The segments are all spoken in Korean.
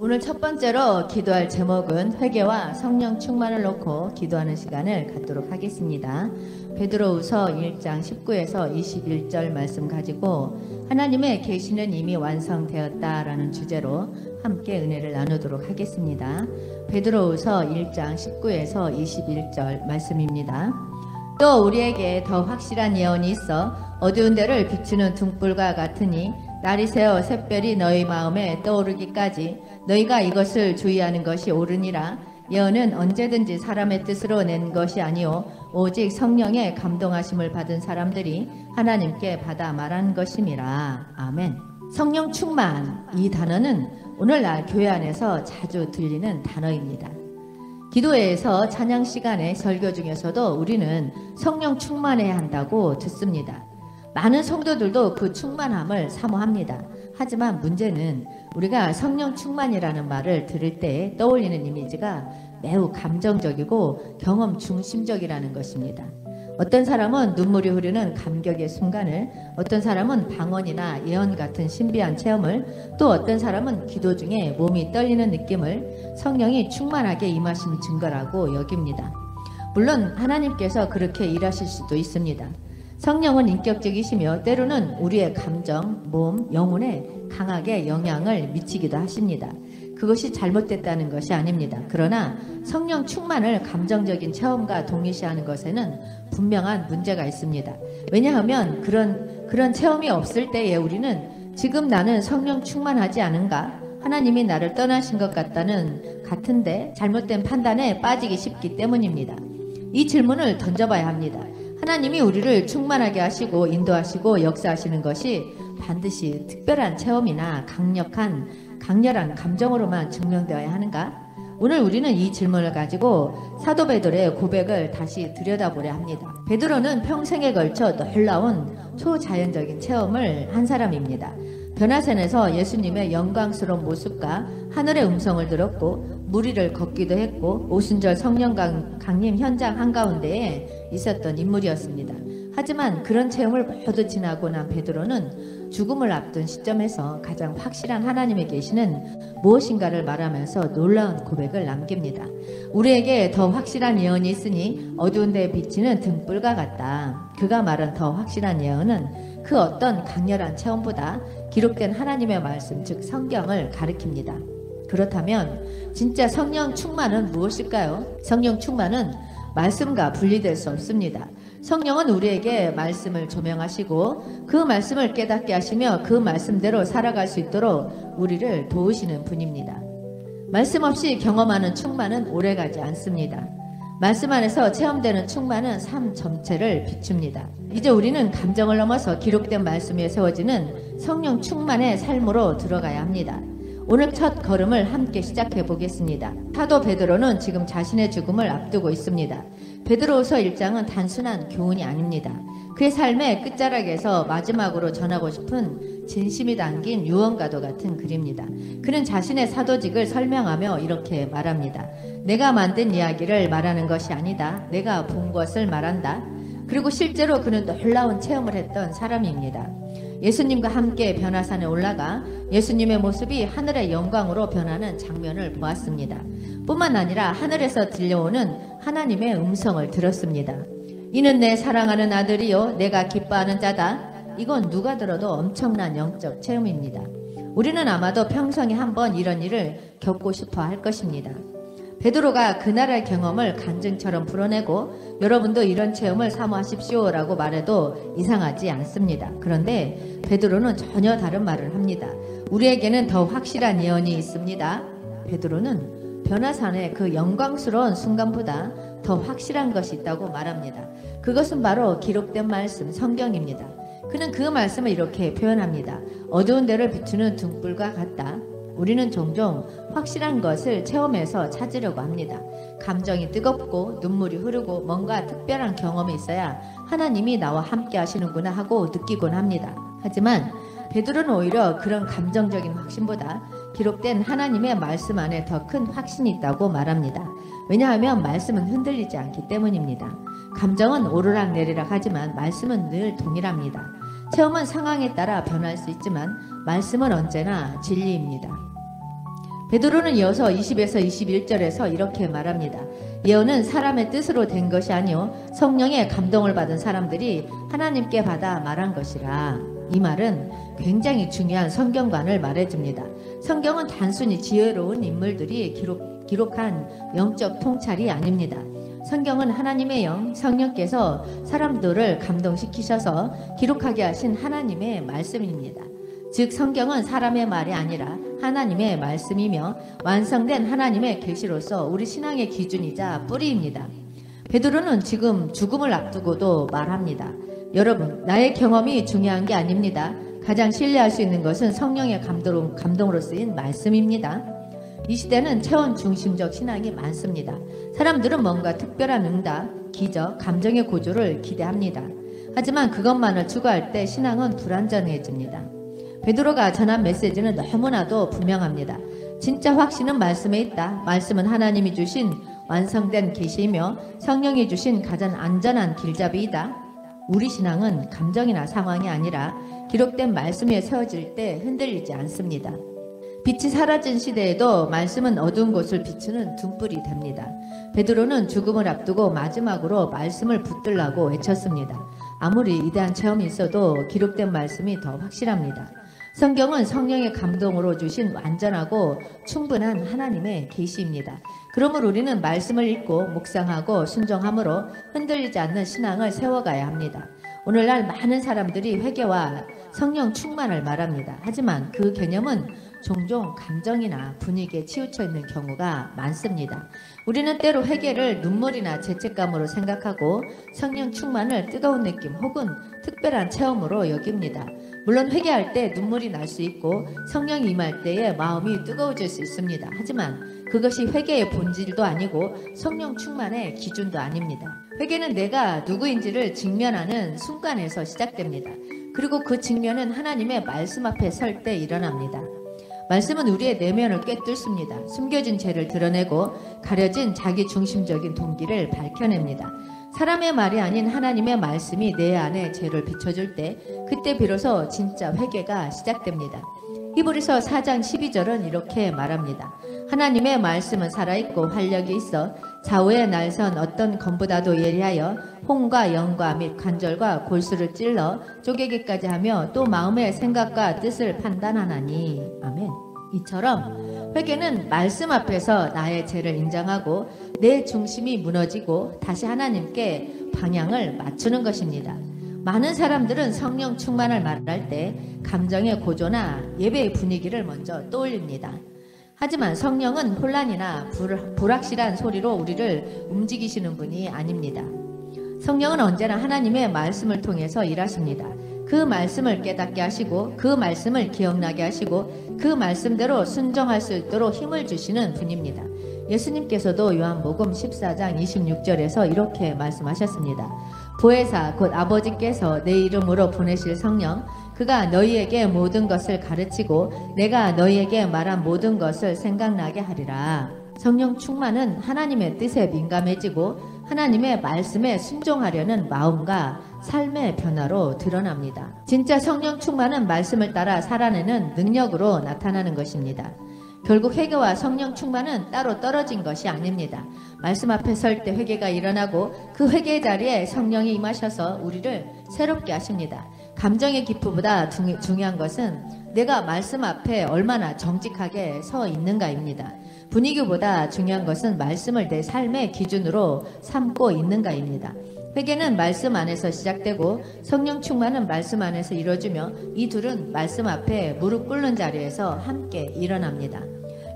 오늘 첫 번째로 기도할 제목은 회개와 성령 충만을 놓고 기도하는 시간을 갖도록 하겠습니다. 베드로후서 1장 19에서 21절 말씀 가지고 하나님의 계시는 이미 완성되었다라는 주제로 함께 은혜를 나누도록 하겠습니다. 베드로후서 1장 19에서 21절 말씀입니다. 또 우리에게 더 확실한 예언이 있어 어두운 데를 비추는 등불과 같으니 날이 새어 샛별이 너희 마음에 떠오르기까지 너희가 이것을 주의하는 것이 옳으니라. 예언은 언제든지 사람의 뜻으로 낸 것이 아니오 오직 성령의 감동하심을 받은 사람들이 하나님께 받아 말한 것임이라. 아멘. 성령 충만, 이 단어는 오늘날 교회 안에서 자주 들리는 단어입니다. 기도회에서 찬양 시간에 설교 중에서도 우리는 성령 충만해야 한다고 듣습니다. 많은 성도들도 그 충만함을 사모합니다. 하지만 문제는 우리가 성령 충만이라는 말을 들을 때 떠올리는 이미지가 매우 감정적이고 경험 중심적이라는 것입니다. 어떤 사람은 눈물이 흐르는 감격의 순간을, 어떤 사람은 방언이나 예언 같은 신비한 체험을, 또 어떤 사람은 기도 중에 몸이 떨리는 느낌을 성령이 충만하게 임하신 증거라고 여깁니다. 물론 하나님께서 그렇게 일하실 수도 있습니다. 성령은 인격적이시며 때로는 우리의 감정, 몸, 영혼에 강하게 영향을 미치기도 하십니다. 그것이 잘못됐다는 것이 아닙니다. 그러나 성령 충만을 감정적인 체험과 동일시하는 것에는 분명한 문제가 있습니다. 왜냐하면 그런 체험이 없을 때에 우리는 지금 나는 성령 충만하지 않은가? 하나님이 나를 떠나신 것 같은데 잘못된 판단에 빠지기 쉽기 때문입니다. 이 질문을 던져봐야 합니다. 하나님이 우리를 충만하게 하시고 인도하시고 역사하시는 것이 반드시 특별한 체험이나 강렬한 감정으로만 증명되어야 하는가? 오늘 우리는 이 질문을 가지고 사도 베드로의 고백을 다시 들여다보려 합니다. 베드로는 평생에 걸쳐 놀라운 초자연적인 체험을 한 사람입니다. 변화산에서 예수님의 영광스러운 모습과 하늘의 음성을 들었고 물 위를 걷기도 했고 오순절 성령 강림 현장 한가운데에 있었던 인물이었습니다. 하지만 그런 체험을 모두 지나고 난 베드로는 죽음을 앞둔 시점에서 가장 확실한 하나님의 계시는 무엇인가를 말하면서 놀라운 고백을 남깁니다. 우리에게 더 확실한 예언이 있으니 어두운 데에 비치는 등불과 같다. 그가 말한 더 확실한 예언은 그 어떤 강렬한 체험보다 기록된 하나님의 말씀, 즉 성경을 가리킵니다. 그렇다면 진짜 성령 충만은 무엇일까요? 성령 충만은 말씀과 분리될 수 없습니다. 성령은 우리에게 말씀을 조명하시고 그 말씀을 깨닫게 하시며 그 말씀대로 살아갈 수 있도록 우리를 도우시는 분입니다. 말씀 없이 경험하는 충만은 오래가지 않습니다. 말씀 안에서 체험되는 충만은 삶 전체를 비춥니다. 이제 우리는 감정을 넘어서 기록된 말씀 위에 세워지는 성령 충만의 삶으로 들어가야 합니다. 오늘 첫 걸음을 함께 시작해 보겠습니다. 사도 베드로는 지금 자신의 죽음을 앞두고 있습니다. 베드로후서 1장은 단순한 교훈이 아닙니다. 그의 삶의 끝자락에서 마지막으로 전하고 싶은 진심이 담긴 유언과도 같은 글입니다. 그는 자신의 사도직을 설명하며 이렇게 말합니다. 내가 만든 이야기를 말하는 것이 아니다. 내가 본 것을 말한다. 그리고 실제로 그는 놀라운 체험을 했던 사람입니다. 예수님과 함께 변화산에 올라가 예수님의 모습이 하늘의 영광으로 변하는 장면을 보았습니다. 뿐만 아니라 하늘에서 들려오는 하나님의 음성을 들었습니다. 이는 내 사랑하는 아들이요 내가 기뻐하는 자다. 이건 누가 들어도 엄청난 영적 체험입니다. 우리는 아마도 평생에 한 번 이런 일을 겪고 싶어 할 것입니다. 베드로가 그날의 경험을 간증처럼 풀어내고 여러분도 이런 체험을 사모하십시오 라고 말해도 이상하지 않습니다. 그런데 베드로는 전혀 다른 말을 합니다. 우리에게는 더 확실한 예언이 있습니다. 베드로는 변화산의 그 영광스러운 순간보다 더 확실한 것이 있다고 말합니다. 그것은 바로 기록된 말씀 성경입니다. 그는 그 말씀을 이렇게 표현합니다. 어두운 데를 비추는 등불과 같다. 우리는 종종 확실한 것을 체험해서 찾으려고 합니다. 감정이 뜨겁고 눈물이 흐르고 뭔가 특별한 경험이 있어야 하나님이 나와 함께 하시는구나 하고 느끼곤 합니다. 하지만 베드로는 오히려 그런 감정적인 확신보다 기록된 하나님의 말씀 안에 더 큰 확신이 있다고 말합니다. 왜냐하면 말씀은 흔들리지 않기 때문입니다. 감정은 오르락내리락 하지만 말씀은 늘 동일합니다. 체험은 상황에 따라 변할 수 있지만 말씀은 언제나 진리입니다. 베드로는 이어서 20에서 21절에서 이렇게 말합니다. 예언은 사람의 뜻으로 된 것이 아니요 성령의 감동을 받은 사람들이 하나님께 받아 말한 것이라. 이 말은 굉장히 중요한 성경관을 말해줍니다. 성경은 단순히 지혜로운 인물들이 기록한 영적 통찰이 아닙니다. 성경은 하나님의 영, 성령께서 사람들을 감동시키셔서 기록하게 하신 하나님의 말씀입니다. 즉 성경은 사람의 말이 아니라 하나님의 말씀이며 완성된 하나님의 계시로서 우리 신앙의 기준이자 뿌리입니다. 베드로는 지금 죽음을 앞두고도 말합니다. 여러분, 나의 경험이 중요한 게 아닙니다. 가장 신뢰할 수 있는 것은 성령의 감동으로 쓰인 말씀입니다. 이 시대는 체험 중심적 신앙이 많습니다. 사람들은 뭔가 특별한 응답, 기적, 감정의 고조를 기대합니다. 하지만 그것만을 추구할 때 신앙은 불완전해집니다. 베드로가 전한 메시지는 너무나도 분명합니다. 진짜 확신은 말씀에 있다. 말씀은 하나님이 주신 완성된 계시이며 성령이 주신 가장 안전한 길잡이이다. 우리 신앙은 감정이나 상황이 아니라 기록된 말씀 위에 세워질 때 흔들리지 않습니다. 빛이 사라진 시대에도 말씀은 어두운 곳을 비추는 등불이 됩니다. 베드로는 죽음을 앞두고 마지막으로 말씀을 붙들라고 외쳤습니다. 아무리 위대한 체험이 있어도 기록된 말씀이 더 확실합니다. 성경은 성령의 감동으로 주신 완전하고 충분한 하나님의 계시입니다. 그러므로 우리는 말씀을 읽고 묵상하고 순종함으로 흔들리지 않는 신앙을 세워가야 합니다. 오늘날 많은 사람들이 회개와 성령 충만을 말합니다. 하지만 그 개념은 종종 감정이나 분위기에 치우쳐 있는 경우가 많습니다. 우리는 때로 회개를 눈물이나 죄책감으로 생각하고 성령 충만을 뜨거운 느낌 혹은 특별한 체험으로 여깁니다. 물론 회개할 때 눈물이 날 수 있고 성령이 임할 때에 마음이 뜨거워질 수 있습니다. 하지만 그것이 회개의 본질도 아니고 성령 충만의 기준도 아닙니다. 회개는 내가 누구인지를 직면하는 순간에서 시작됩니다. 그리고 그 직면은 하나님의 말씀 앞에 설 때 일어납니다. 말씀은 우리의 내면을 꿰뚫습니다. 숨겨진 죄를 드러내고 가려진 자기 중심적인 동기를 밝혀냅니다. 사람의 말이 아닌 하나님의 말씀이 내 안에 죄를 비춰줄 때 그때 비로소 진짜 회개가 시작됩니다. 히브리서 4장 12절은 이렇게 말합니다. 하나님의 말씀은 살아있고 활력이 있어 좌우에 날선 어떤 검보다도 예리하여 혼과 영과 및 관절과 골수를 찔러 쪼개기까지 하며 또 마음의 생각과 뜻을 판단하나니. 아멘. 이처럼 회개는 말씀 앞에서 나의 죄를 인정하고 내 중심이 무너지고 다시 하나님께 방향을 맞추는 것입니다. 많은 사람들은 성령 충만을 말할 때 감정의 고조나 예배의 분위기를 먼저 떠올립니다. 하지만 성령은 혼란이나 불확실한 소리로 우리를 움직이시는 분이 아닙니다. 성령은 언제나 하나님의 말씀을 통해서 일하십니다. 그 말씀을 깨닫게 하시고 그 말씀을 기억나게 하시고 그 말씀대로 순종할 수 있도록 힘을 주시는 분입니다. 예수님께서도 요한복음 14장 26절에서 이렇게 말씀하셨습니다. 보혜사 곧 아버지께서 내 이름으로 보내실 성령 그가 너희에게 모든 것을 가르치고 내가 너희에게 말한 모든 것을 생각나게 하리라. 성령 충만은 하나님의 뜻에 민감해지고 하나님의 말씀에 순종하려는 마음과 삶의 변화로 드러납니다. 진짜 성령 충만은 말씀을 따라 살아내는 능력으로 나타나는 것입니다. 결국 회개와 성령 충만은 따로 떨어진 것이 아닙니다. 말씀 앞에 설 때 회개가 일어나고 그 회개의 자리에 성령이 임하셔서 우리를 새롭게 하십니다. 감정의 기쁨보다 중요한 것은 내가 말씀 앞에 얼마나 정직하게 서 있는가입니다. 분위기보다 중요한 것은 말씀을 내 삶의 기준으로 삼고 있는가입니다. 회개는 말씀 안에서 시작되고 성령 충만은 말씀 안에서 이루어지며 이 둘은 말씀 앞에 무릎 꿇는 자리에서 함께 일어납니다.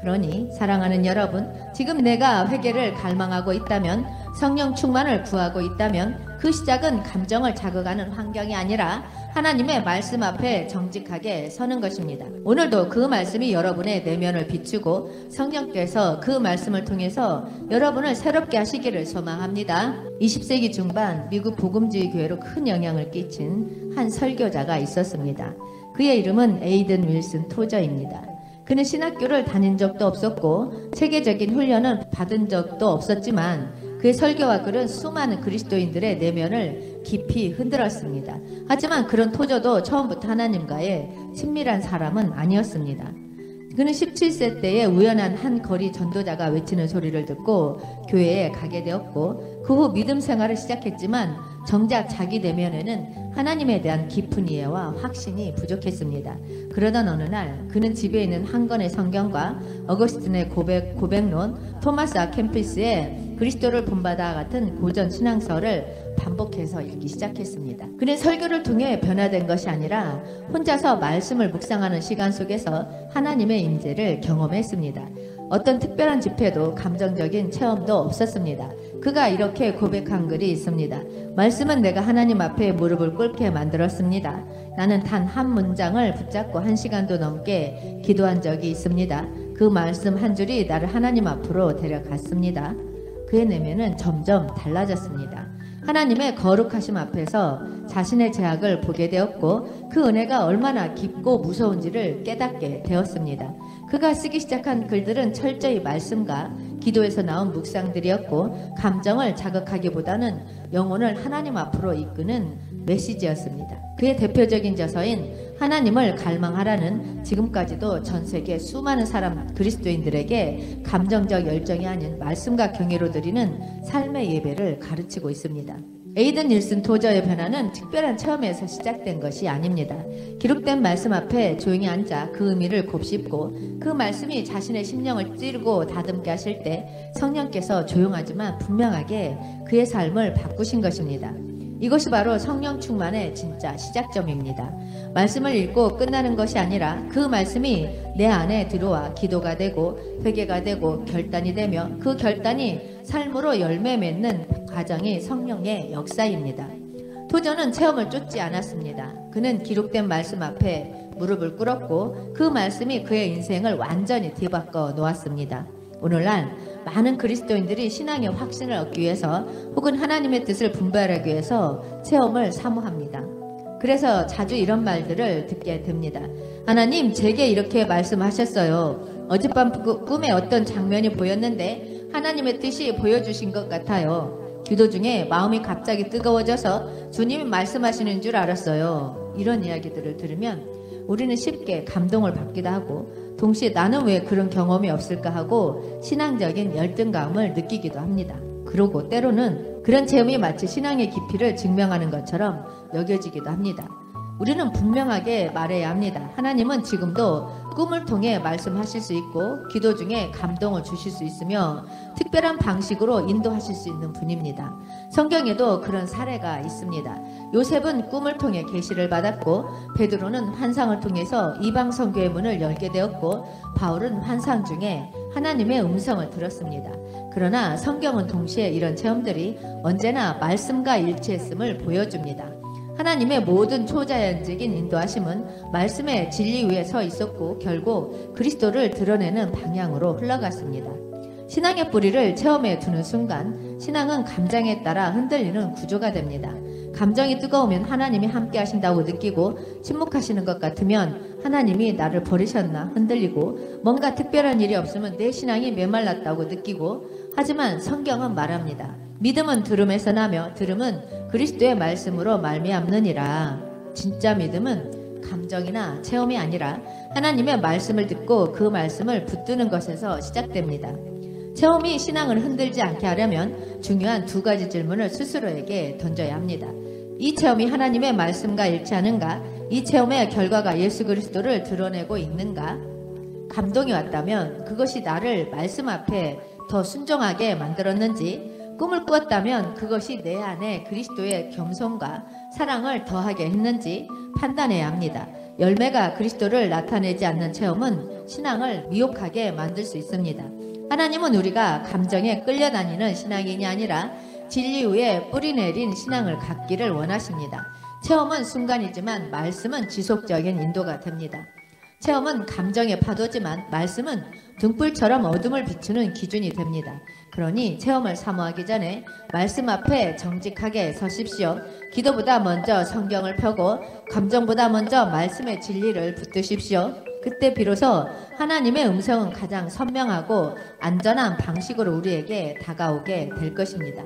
그러니 사랑하는 여러분, 지금 내가 회개를 갈망하고 있다면, 성령 충만을 구하고 있다면 그 시작은 감정을 자극하는 환경이 아니라 하나님의 말씀 앞에 정직하게 서는 것입니다. 오늘도 그 말씀이 여러분의 내면을 비추고 성령께서 그 말씀을 통해서 여러분을 새롭게 하시기를 소망합니다. 20세기 중반 미국 복음주의 교회로 큰 영향을 끼친 한 설교자가 있었습니다. 그의 이름은 에이든 윌슨 토저입니다. 그는 신학교를 다닌 적도 없었고 체계적인 훈련은 받은 적도 없었지만 그의 설교와 글은 수많은 그리스도인들의 내면을 깊이 흔들었습니다. 하지만 그런 토저도 처음부터 하나님과의 친밀한 사람은 아니었습니다. 그는 17세 때에 우연한 한 거리 전도자가 외치는 소리를 듣고 교회에 가게 되었고 그 후 믿음 생활을 시작했지만 정작 자기 내면에는 하나님에 대한 깊은 이해와 확신이 부족했습니다. 그러던 어느 날 그는 집에 있는 한 권의 성경과 어거스틴의 고백론, 토마스 아 캠피스의 그리스도를 본받아 같은 고전 신앙서를 반복해서 읽기 시작했습니다. 그는 설교를 통해 변화된 것이 아니라 혼자서 말씀을 묵상하는 시간 속에서 하나님의 임재를 경험했습니다. 어떤 특별한 집회도 감정적인 체험도 없었습니다. 그가 이렇게 고백한 글이 있습니다. 말씀은 내가 하나님 앞에 무릎을 꿇게 만들었습니다. 나는 단 한 문장을 붙잡고 1시간도 넘게 기도한 적이 있습니다. 그 말씀 한 줄이 나를 하나님 앞으로 데려갔습니다. 그의 내면은 점점 달라졌습니다. 하나님의 거룩하심 앞에서 자신의 죄악을 보게 되었고 그 은혜가 얼마나 깊고 무서운지를 깨닫게 되었습니다. 그가 쓰기 시작한 글들은 철저히 말씀과 기도에서 나온 묵상들이었고 감정을 자극하기보다는 영혼을 하나님 앞으로 이끄는 메시지였습니다. 그의 대표적인 저서인 하나님을 갈망하라는 지금까지도 전 세계 수많은 그리스도인들에게 감정적 열정이 아닌 말씀과 경외로 드리는 삶의 예배를 가르치고 있습니다. 에이든 닐슨 토저의 변화는 특별한 체험에서 시작된 것이 아닙니다. 기록된 말씀 앞에 조용히 앉아 그 의미를 곱씹고 그 말씀이 자신의 심령을 찌르고 다듬게 하실 때 성령께서 조용하지만 분명하게 그의 삶을 바꾸신 것입니다. 이것이 바로 성령 충만의 진짜 시작점입니다. 말씀을 읽고 끝나는 것이 아니라 그 말씀이 내 안에 들어와 기도가 되고 회개가 되고 결단이 되며 그 결단이 삶으로 열매 맺는 과정이 성령의 역사입니다. 토저는 체험을 쫓지 않았습니다. 그는 기록된 말씀 앞에 무릎을 꿇었고 그 말씀이 그의 인생을 완전히 뒤바꿔 놓았습니다. 오늘날 많은 그리스도인들이 신앙의 확신을 얻기 위해서 혹은 하나님의 뜻을 분별하기 위해서 체험을 사모합니다. 그래서 자주 이런 말들을 듣게 됩니다. 하나님, 제게 이렇게 말씀하셨어요. 어젯밤 꿈에 어떤 장면이 보였는데 하나님의 뜻이 보여주신 것 같아요. 기도 중에 마음이 갑자기 뜨거워져서 주님이 말씀하시는 줄 알았어요. 이런 이야기들을 들으면 우리는 쉽게 감동을 받기도 하고 동시에 나는 왜 그런 경험이 없을까 하고 신앙적인 열등감을 느끼기도 합니다. 그리고 때로는 그런 체험이 마치 신앙의 깊이를 증명하는 것처럼 여겨지기도 합니다. 우리는 분명하게 말해야 합니다. 하나님은 지금도 꿈을 통해 말씀하실 수 있고 기도 중에 감동을 주실 수 있으며 특별한 방식으로 인도하실 수 있는 분입니다. 성경에도 그런 사례가 있습니다. 요셉은 꿈을 통해 계시를 받았고 베드로는 환상을 통해서 이방 선교의 문을 열게 되었고 바울은 환상 중에 하나님의 음성을 들었습니다. 그러나 성경은 동시에 이런 체험들이 언제나 말씀과 일치했음을 보여줍니다. 하나님의 모든 초자연적인 인도하심은 말씀의 진리 위에 서 있었고 결국 그리스도를 드러내는 방향으로 흘러갔습니다. 신앙의 뿌리를 체험에 두는 순간 신앙은 감정에 따라 흔들리는 구조가 됩니다. 감정이 뜨거우면 하나님이 함께 하신다고 느끼고 침묵하시는 것 같으면 하나님이 나를 버리셨나 흔들리고 뭔가 특별한 일이 없으면 내 신앙이 메말랐다고 느끼고 하지만 성경은 말합니다. 믿음은 들음에서 나며 들음은 그리스도의 말씀으로 말미암느니라. 진짜 믿음은 감정이나 체험이 아니라 하나님의 말씀을 듣고 그 말씀을 붙드는 것에서 시작됩니다. 체험이 신앙을 흔들지 않게 하려면 중요한 2가지 질문을 스스로에게 던져야 합니다. 이 체험이 하나님의 말씀과 일치하는가? 이 체험의 결과가 예수 그리스도를 드러내고 있는가? 감동이 왔다면 그것이 나를 말씀 앞에 더 순종하게 만들었는지, 꿈을 꾸었다면 그것이 내 안에 그리스도의 겸손과 사랑을 더하게 했는지 판단해야 합니다. 열매가 그리스도를 나타내지 않는 체험은 신앙을 미혹하게 만들 수 있습니다. 하나님은 우리가 감정에 끌려다니는 신앙인이 아니라 진리 위에 뿌리 내린 신앙을 갖기를 원하십니다. 체험은 순간이지만 말씀은 지속적인 인도가 됩니다. 체험은 감정의 파도지만 말씀은 등불처럼 어둠을 비추는 기준이 됩니다. 그러니 체험을 사모하기 전에 말씀 앞에 정직하게 서십시오. 기도보다 먼저 성경을 펴고 감정보다 먼저 말씀의 진리를 붙드십시오. 그때 비로소 하나님의 음성은 가장 선명하고 안전한 방식으로 우리에게 다가오게 될 것입니다.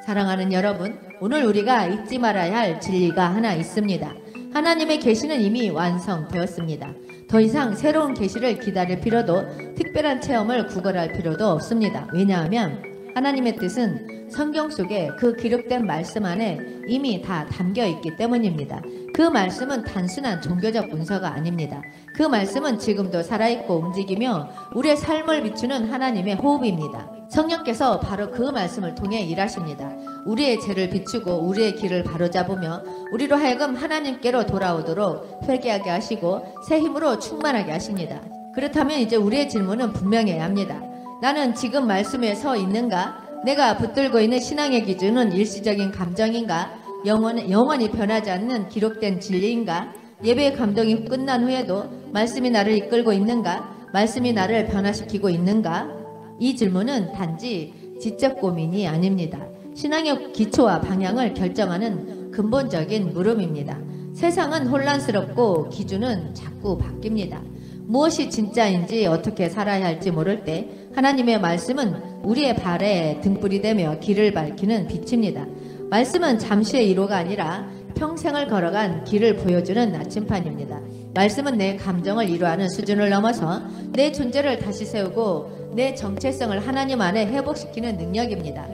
사랑하는 여러분, 오늘 우리가 잊지 말아야 할 진리가 하나 있습니다. 하나님의 계시는 이미 완성되었습니다. 더 이상 새로운 계시를 기다릴 필요도 특별한 체험을 구걸할 필요도 없습니다. 왜냐하면 하나님의 뜻은 성경 속에 그 기록된 말씀 안에 이미 다 담겨 있기 때문입니다. 그 말씀은 단순한 종교적 문서가 아닙니다. 그 말씀은 지금도 살아있고 움직이며 우리의 삶을 비추는 하나님의 호흡입니다. 성령께서 바로 그 말씀을 통해 일하십니다. 우리의 죄를 비추고 우리의 길을 바로잡으며 우리로 하여금 하나님께로 돌아오도록 회개하게 하시고 새 힘으로 충만하게 하십니다. 그렇다면 이제 우리의 질문은 분명해야 합니다. 나는 지금 말씀 위에 서 있는가? 내가 붙들고 있는 신앙의 기준은 일시적인 감정인가? 영원히 변하지 않는 기록된 진리인가? 예배의 감동이 끝난 후에도 말씀이 나를 이끌고 있는가? 말씀이 나를 변화시키고 있는가? 이 질문은 단지 지적 고민이 아닙니다. 신앙의 기초와 방향을 결정하는 근본적인 물음입니다. 세상은 혼란스럽고 기준은 자꾸 바뀝니다. 무엇이 진짜인지 어떻게 살아야 할지 모를 때 하나님의 말씀은 우리의 발에 등불이 되며 길을 밝히는 빛입니다. 말씀은 잠시의 이로가 아니라 평생을 걸어간 길을 보여주는 나침판입니다. 말씀은 내 감정을 이루하는 수준을 넘어서 내 존재를 다시 세우고 내 정체성을 하나님 안에 회복시키는 능력입니다.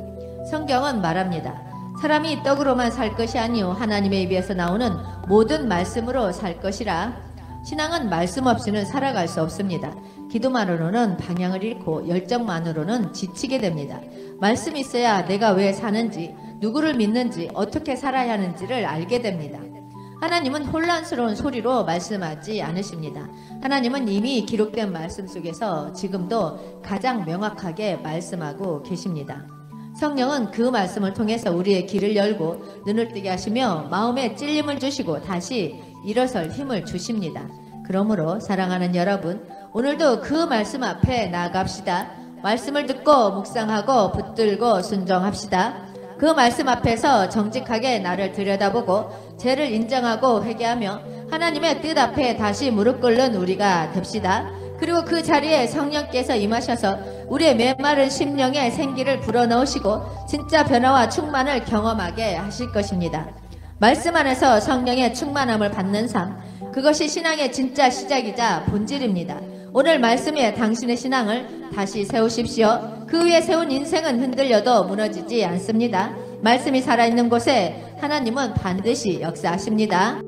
성경은 말합니다. 사람이 떡으로만 살 것이 아니요 하나님의 입에서 나오는 모든 말씀으로 살 것이라. 신앙은 말씀 없이는 살아갈 수 없습니다. 기도만으로는 방향을 잃고 열정만으로는 지치게 됩니다. 말씀이 있어야 내가 왜 사는지, 누구를 믿는지, 어떻게 살아야 하는지를 알게 됩니다. 하나님은 혼란스러운 소리로 말씀하지 않으십니다. 하나님은 이미 기록된 말씀 속에서 지금도 가장 명확하게 말씀하고 계십니다. 성령은 그 말씀을 통해서 우리의 길을 열고 눈을 뜨게 하시며 마음에 찔림을 주시고 다시 일어설 힘을 주십니다. 그러므로 사랑하는 여러분, 오늘도 그 말씀 앞에 나아갑시다. 말씀을 듣고 묵상하고 붙들고 순종합시다. 그 말씀 앞에서 정직하게 나를 들여다보고 죄를 인정하고 회개하며 하나님의 뜻 앞에 다시 무릎 꿇는 우리가 됩시다. 그리고 그 자리에 성령께서 임하셔서 우리의 메마른 심령에 생기를 불어넣으시고 진짜 변화와 충만을 경험하게 하실 것입니다. 말씀 안에서 성령의 충만함을 받는 삶, 그것이 신앙의 진짜 시작이자 본질입니다. 오늘 말씀 위에 당신의 신앙을 다시 세우십시오. 그 위에 세운 인생은 흔들려도 무너지지 않습니다. 말씀이 살아있는 곳에 하나님은 반드시 역사하십니다.